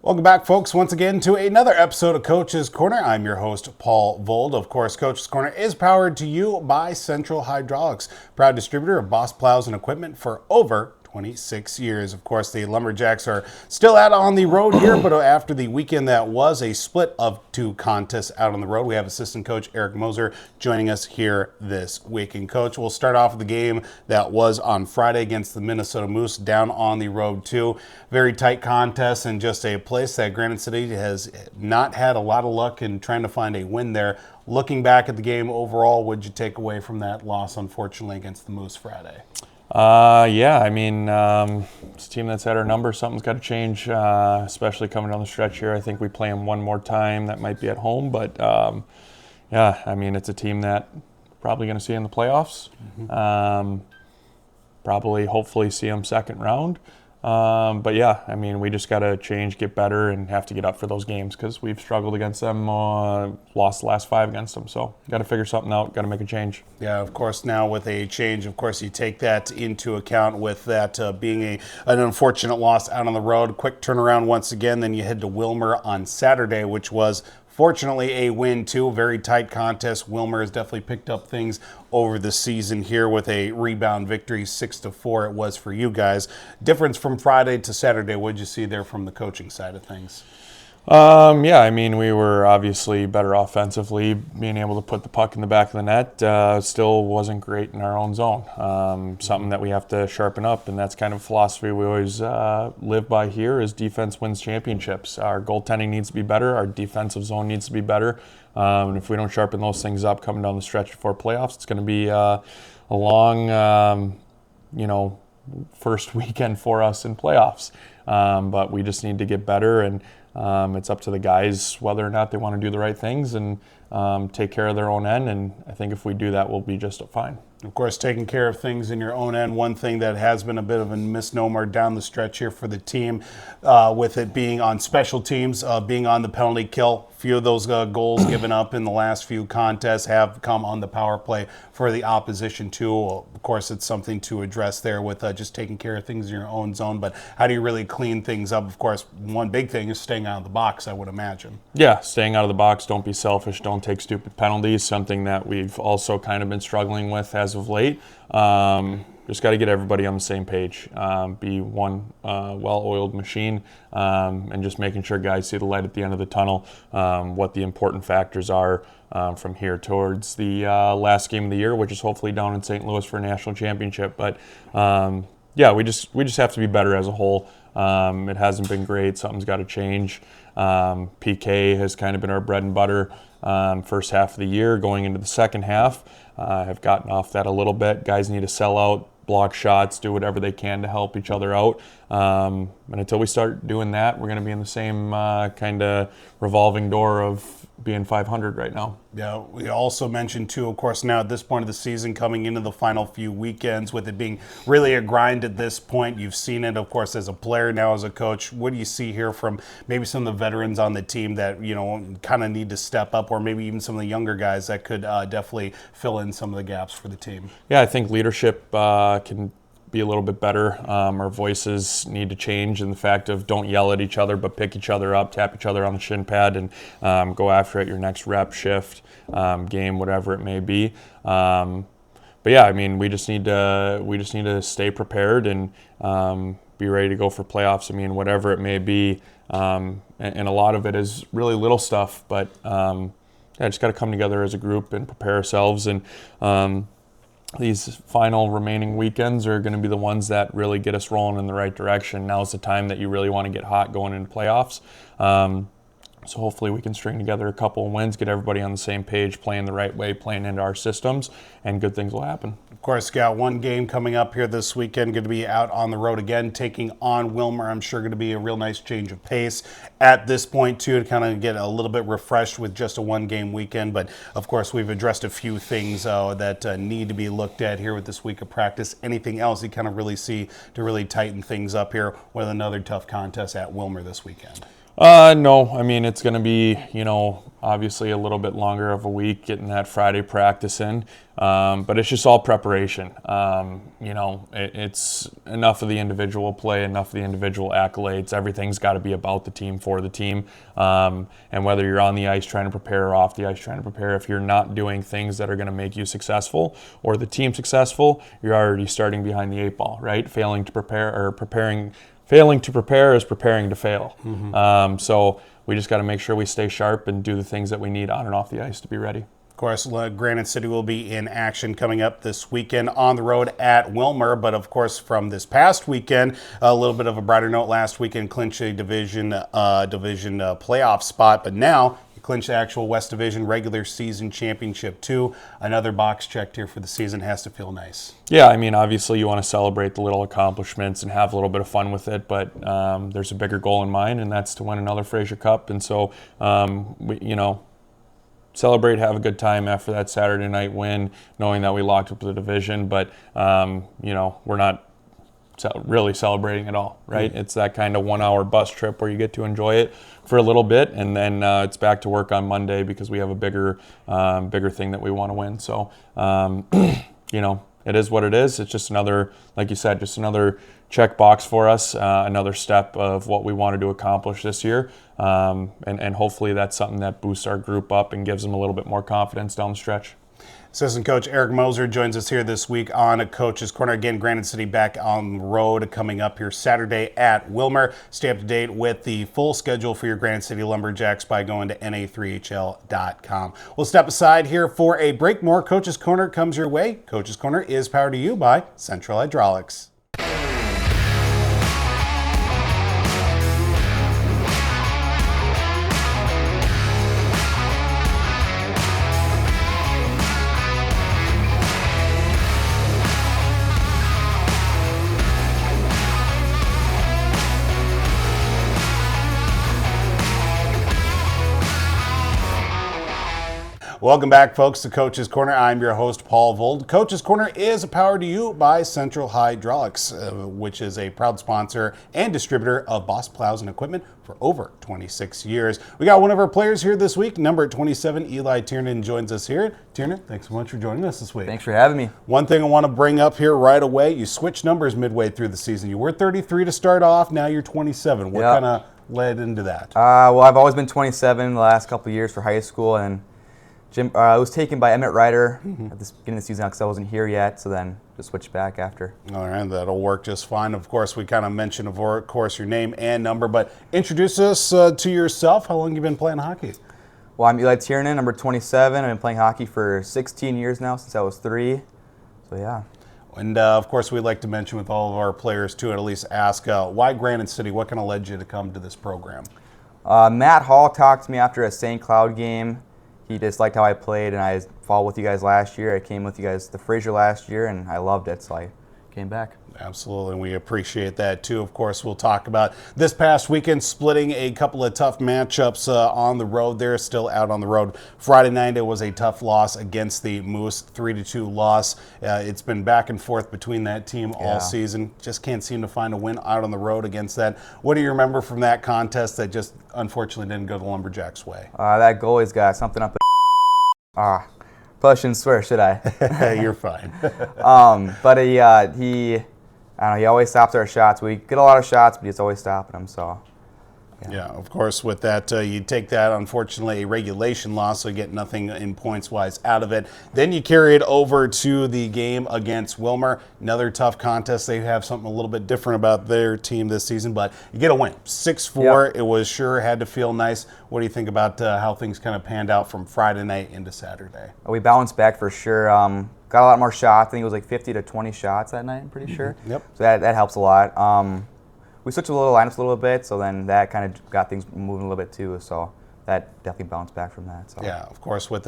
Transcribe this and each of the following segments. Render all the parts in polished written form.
Welcome back, folks, once again to another episode of Coach's Corner. I'm your host, Paul Vold. Of course, Coach's Corner is powered to you by Central Hydraulics, proud distributor of Boss plows and equipment for over 26 years. Of course, the Lumberjacks are still out on the road here, but after the weekend that was a split of two contests out on the road, we have assistant coach Eric Moser joining us here this week. And Coach, we'll start off with the game that was on Friday against the Minnesota Moose down on the road too. Very tight contest and just a place that Granite City has not had a lot of luck in trying to find a win there. Looking back at the game overall, what did you take away from that loss, unfortunately, against the Moose Friday? It's a team that's had our number. Something's got to change, especially coming down the stretch here. I think we play them one more time. That might be at home, but it's a team that probably going to see in the playoffs. Hopefully see them second round. We just got to change, get better, and have to get up for those games because we've struggled against them, lost the last 5 against them. So got to figure something out, got to make a change. Yeah, of course, now with a change, of course, you take that into account with that being an unfortunate loss out on the road. Quick turnaround once again, then you head to Wilmer on Saturday, which was fortunately a win too. Very tight contest. Wilmer has definitely picked up things over the season here with a rebound victory, 6-4 it was for you guys. Difference from Friday to Saturday, what did you see there from the coaching side of things? We were obviously better offensively, being able to put the puck in the back of the net. Still wasn't great in our own zone. Something that we have to sharpen up, and that's kind of a philosophy we always live by here is defense wins championships. Our goaltending needs to be better. Our defensive zone needs to be better. And if we don't sharpen those things up coming down the stretch before playoffs, it's going to be a long, first weekend for us in playoffs. But we just need to get better, and it's up to the guys whether or not they want to do the right things and take care of their own end. And I think if we do that, we'll be just fine. Of course, taking care of things in your own end, one thing that has been a bit of a misnomer down the stretch here for the team, with it being on special teams, being on the penalty kill. Few of those goals given up in the last few contests have come on the power play for the opposition too. Of course, it's something to address there with just taking care of things in your own zone. But how do you really clean things up? Of course, one big thing is staying out of the box, I would imagine. Yeah, staying out of the box. Don't be selfish. Don't take stupid penalties. Something that we've also kind of been struggling with as of late. Just got to get everybody on the same page, be one well-oiled machine, and just making sure guys see the light at the end of the tunnel, what the important factors are from here towards the last game of the year, which is hopefully down in St. Louis for a national championship. But we just have to be better as a whole. It hasn't been great. Something's got to change. PK has kind of been our bread and butter first half of the year. Going into the second half, have gotten off that a little bit. Guys need to sell out, block shots, do whatever they can to help each other out. And until we start doing that, we're going to be in the same kind of revolving door of being 500 right now. Yeah, we also mentioned too, of course, now at this point of the season, coming into the final few weekends, with it being really a grind at this point. You've seen it, of course, as a player, now as a coach. What do you see here from maybe some of the veterans on the team that, kind of need to step up, or maybe even some of the younger guys that could definitely fill in some of the gaps for the team? Yeah, I think leadership can be a little bit better. Our voices need to change in the fact of don't yell at each other, but pick each other up, tap each other on the shin pad, and go after it your next rep, shift, game, whatever it may be. We just need to stay prepared and be ready to go for playoffs. Whatever it may be, and a lot of it is really little stuff, but just got to come together as a group and prepare ourselves. And these final remaining weekends are going to be the ones that really get us rolling in the right direction. Now's the time that you really want to get hot going into playoffs. So hopefully we can string together a couple of wins, get everybody on the same page, playing the right way, playing into our systems, and good things will happen. Of course, got one game coming up here this weekend. Going to be out on the road again, taking on Wilmer. I'm sure going to be a real nice change of pace at this point, too, to kind of get a little bit refreshed with just a one-game weekend. But, of course, we've addressed a few things that need to be looked at here with this week of practice. Anything else you kind of really see to really tighten things up here with another tough contest at Wilmer this weekend? No, I mean, it's going to be, obviously a little bit longer of a week getting that Friday practice in, but it's just all preparation. It's enough of the individual play, enough of the individual accolades. Everything's got to be about the team, for the team. And whether you're on the ice trying to prepare or off the ice trying to prepare, if you're not doing things that are going to make you successful or the team successful, you're already starting behind the 8 ball, right? Failing to prepare is preparing to fail. So we just got to make sure we stay sharp and do the things that we need on and off the ice to be ready. Of course, Granite City will be in action coming up this weekend on the road at Wilmer. But of course, from this past weekend, a little bit of a brighter note. Last weekend, clinched a division playoff spot, but now you clinched the actual West Division regular season championship too. Another box checked here for the season. Has to feel nice. Yeah, I mean, obviously you want to celebrate the little accomplishments and have a little bit of fun with it, but there's a bigger goal in mind, and that's to win another Fraser Cup. And so, celebrate, have a good time after that Saturday night win, knowing that we locked up the division. But, we're not really celebrating at all, right? It's that kind of 1 hour bus trip where you get to enjoy it for a little bit, and then it's back to work on Monday because we have a bigger thing that we want to win. So, it is what it is. It's just another, like you said, just another check box for us, another step of what we wanted to accomplish this year. And hopefully that's something that boosts our group up and gives them a little bit more confidence down the stretch. Assistant Coach Eric Moser joins us here this week on a Coach's Corner. Again, Granite City back on the road coming up here Saturday at Wilmer. Stay up to date with the full schedule for your Granite City Lumberjacks by going to na3hl.com. We'll step aside here for a break. More Coach's Corner comes your way. Coach's Corner is powered to you by Central Hydraulics. Welcome back, folks, to Coach's Corner. I'm your host, Paul Vold. Coach's Corner is powered to you by Central Hydraulics, which is a proud sponsor and distributor of Boss Plows and Equipment for over 26 years. We got one of our players here this week. Number 27, Eli Tiernan, joins us here. Tiernan, thanks so much for joining us this week. Thanks for having me. One thing I want to bring up here right away, you switched numbers midway through the season. You were 33 to start off, now you're 27. What kind of led into that? Well, I've always been 27 the last couple of years for high school, and I was taken by Emmett Ryder at the beginning of the season because I wasn't here yet, so then just switched back after. All right, that'll work just fine. Of course, we kind of mentioned, of course, your name and number, but introduce us to yourself. How long have you been playing hockey? Well, I'm Eli Tiernan, number 27. I've been playing hockey for 16 years now, since I was 3. So, yeah. And, of course, we'd like to mention with all of our players, too, at least ask, why Granite City? What kind of led you to come to this program? Matt Hall talked to me after a St. Cloud game. He just liked how I played, and I followed with you guys last year. I came with you guys to Fraser last year, and I loved it, so I came back. Absolutely, and we appreciate that too. Of course, we'll talk about this past weekend, splitting a couple of tough matchups on the road. They're still out on the road. Friday night, it was a tough loss against the Moose, 3-2 loss. It's been back and forth between that team all season. Just can't seem to find a win out on the road against that. What do you remember from that contest that just unfortunately didn't go the Lumberjacks' way? That goalie's got something up. Probably shouldn't swear, should I? You're fine. But he I don't know, he always stops our shots. We get a lot of shots, but he's always stopping them, so. Yeah, of course, with that, you take that, unfortunately, a regulation loss, so you get nothing in points-wise out of it. Then you carry it over to the game against Wilmer. Another tough contest. They have something a little bit different about their team this season, but you get a win. 6-4, It was had to feel nice. What do you think about how things kind of panned out from Friday night into Saturday? We bounced back for sure. Got a lot more shots. I think it was like 50 to 20 shots that night, I'm pretty sure. Yep. So that helps a lot. We switched the little lineups a little bit, so then that kind of got things moving a little bit too. So that definitely bounced back from that. So. Yeah, of course, with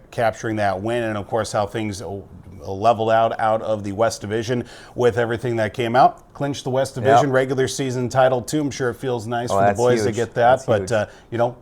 capturing that win, and of course how things leveled out of the West Division with everything that came out. Clinched the West Division regular season title too. I'm sure it feels nice for the boys to get that, but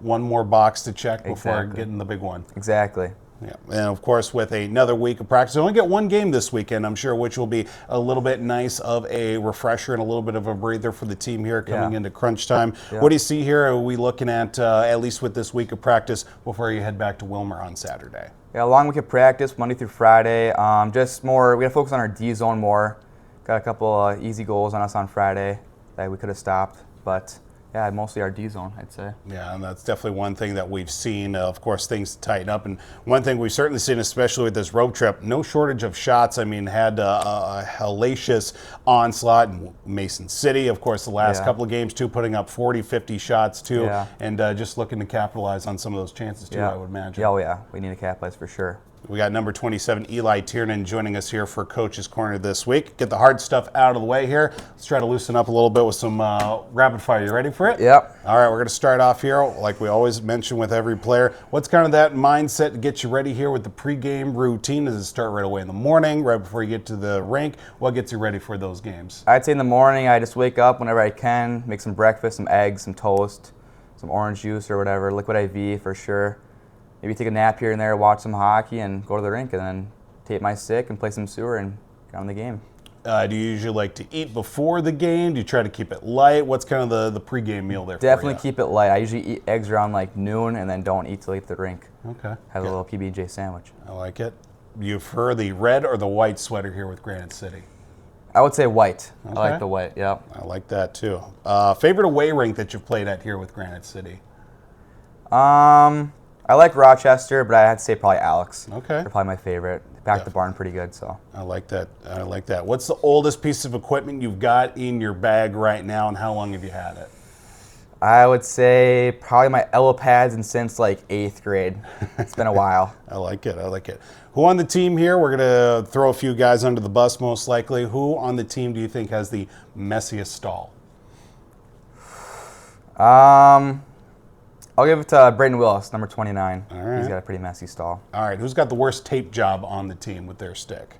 one more box to check before getting the big one. Exactly. Yeah, and of course, with another week of practice, we only get one game this weekend, I'm sure, which will be a little bit nice of a refresher and a little bit of a breather for the team here coming into crunch time. Yeah. What do you see here? Are we looking at least with this week of practice before you head back to Wilmer on Saturday? Yeah, a long week of practice, Monday through Friday. Just more, we got to focus on our D zone more. Got a couple easy goals on us on Friday that we could have stopped, but yeah, mostly our D zone, I'd say. Yeah, and that's definitely one thing that we've seen. Of course, things tighten up, and one thing we've certainly seen, especially with this road trip, no shortage of shots. I mean, had a hellacious onslaught in Mason City. Of course, the last couple of games too, putting up 40, 50 shots too, and just looking to capitalize on some of those chances too. I would imagine. Yeah, oh yeah, we need to capitalize for sure. We got number 27, Eli Tiernan, joining us here for Coach's Corner this week. Get the hard stuff out of the way here. Let's try to loosen up a little bit with some rapid fire. You ready for it? Yep. All right, we're going to start off here, like we always mention with every player. What's kind of that mindset to get you ready here with the pregame routine? Does it start right away in the morning, right before you get to the rink? What gets you ready for those games? I'd say in the morning, I just wake up whenever I can, make some breakfast, some eggs, some toast, some orange juice or whatever, liquid IV for sure. Maybe take a nap here and there, watch some hockey, and go to the rink, and then tape my stick and play some sewer and get on the game. Do you usually like to eat before the game? Do you try to keep it light? What's kind of the pregame meal there Definitely for you? keep it light. I usually eat eggs around like noon and then don't eat till I get to the rink. Okay. Have a little PB&J sandwich. I like it. You prefer the red or the white sweater here with Granite City? I would say white. Okay. I like the white, yeah. I like that too. Favorite away rink that you've played at here with Granite City? I like Rochester, but I had to say probably Alex. Okay. They're probably my favorite. They packed the barn pretty good, so. I like that. I like that. What's the oldest piece of equipment you've got in your bag right now, and how long have you had it? I would say probably my elbow pads and since like 8th grade. It's been a while. I like it. I like it. Who on the team here? We're going to throw a few guys under the bus most likely. Who on the team do you think has the messiest stall? I'll give it to Braden Willis, number 29. All right. He's got a pretty messy stall. All right. Who's got the worst tape job on the team with their stick?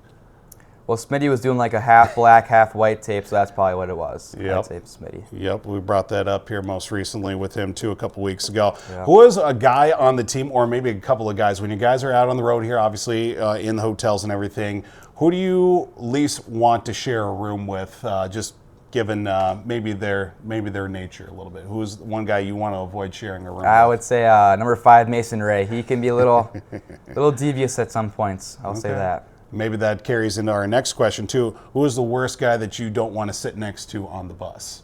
Well, Smitty was doing like a half black, half white tape, so that's probably what it was. Yep. I'd say Smitty. Yep, we brought that up here most recently with him too a couple weeks ago. Yep. Who is a guy on the team, or maybe a couple of guys, when you guys are out on the road here, obviously in the hotels and everything, who do you least want to share a room with, just given maybe their nature a little bit? Who's one guy you want to avoid sharing a room I with? would say number 5, Mason Ray. He can be a little devious at some points. I'll say that. Maybe that carries into our next question too. Who is the worst guy that you don't want to sit next to on the bus?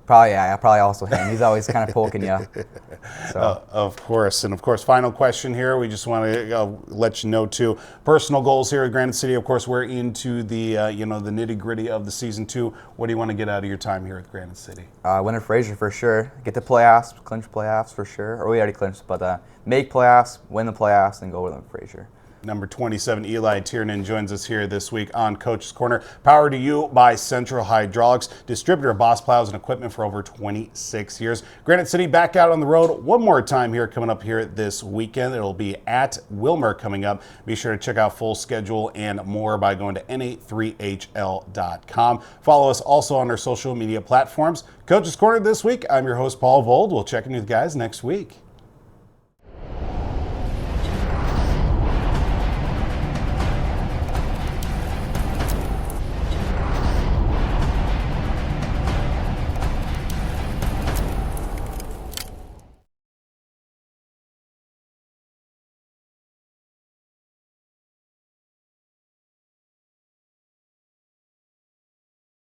Probably also him. He's always kind of poking you. So. Of course. And of course, final question here. We just want to let you know too. Personal goals here at Granite City. Of course, we're into the the nitty gritty of the season too. What do you want to get out of your time here at Granite City? Win a Fraser for sure. Get the playoffs, clinch playoffs for sure. Or we already clinched, but make playoffs, win the playoffs, and go with them Fraser. Number 27, Eli Tiernan, joins us here this week on Coach's Corner. Powered to you by Central Hydraulics, distributor of Boss Plows and equipment for over 26 years. Granite City back out on the road one more time here coming up here this weekend. It'll be at Wilmer coming up. Be sure to check out full schedule and more by going to na3hl.com. Follow us also on our social media platforms. Coach's Corner this week. I'm your host, Paul Vold. We'll check in with you guys next week.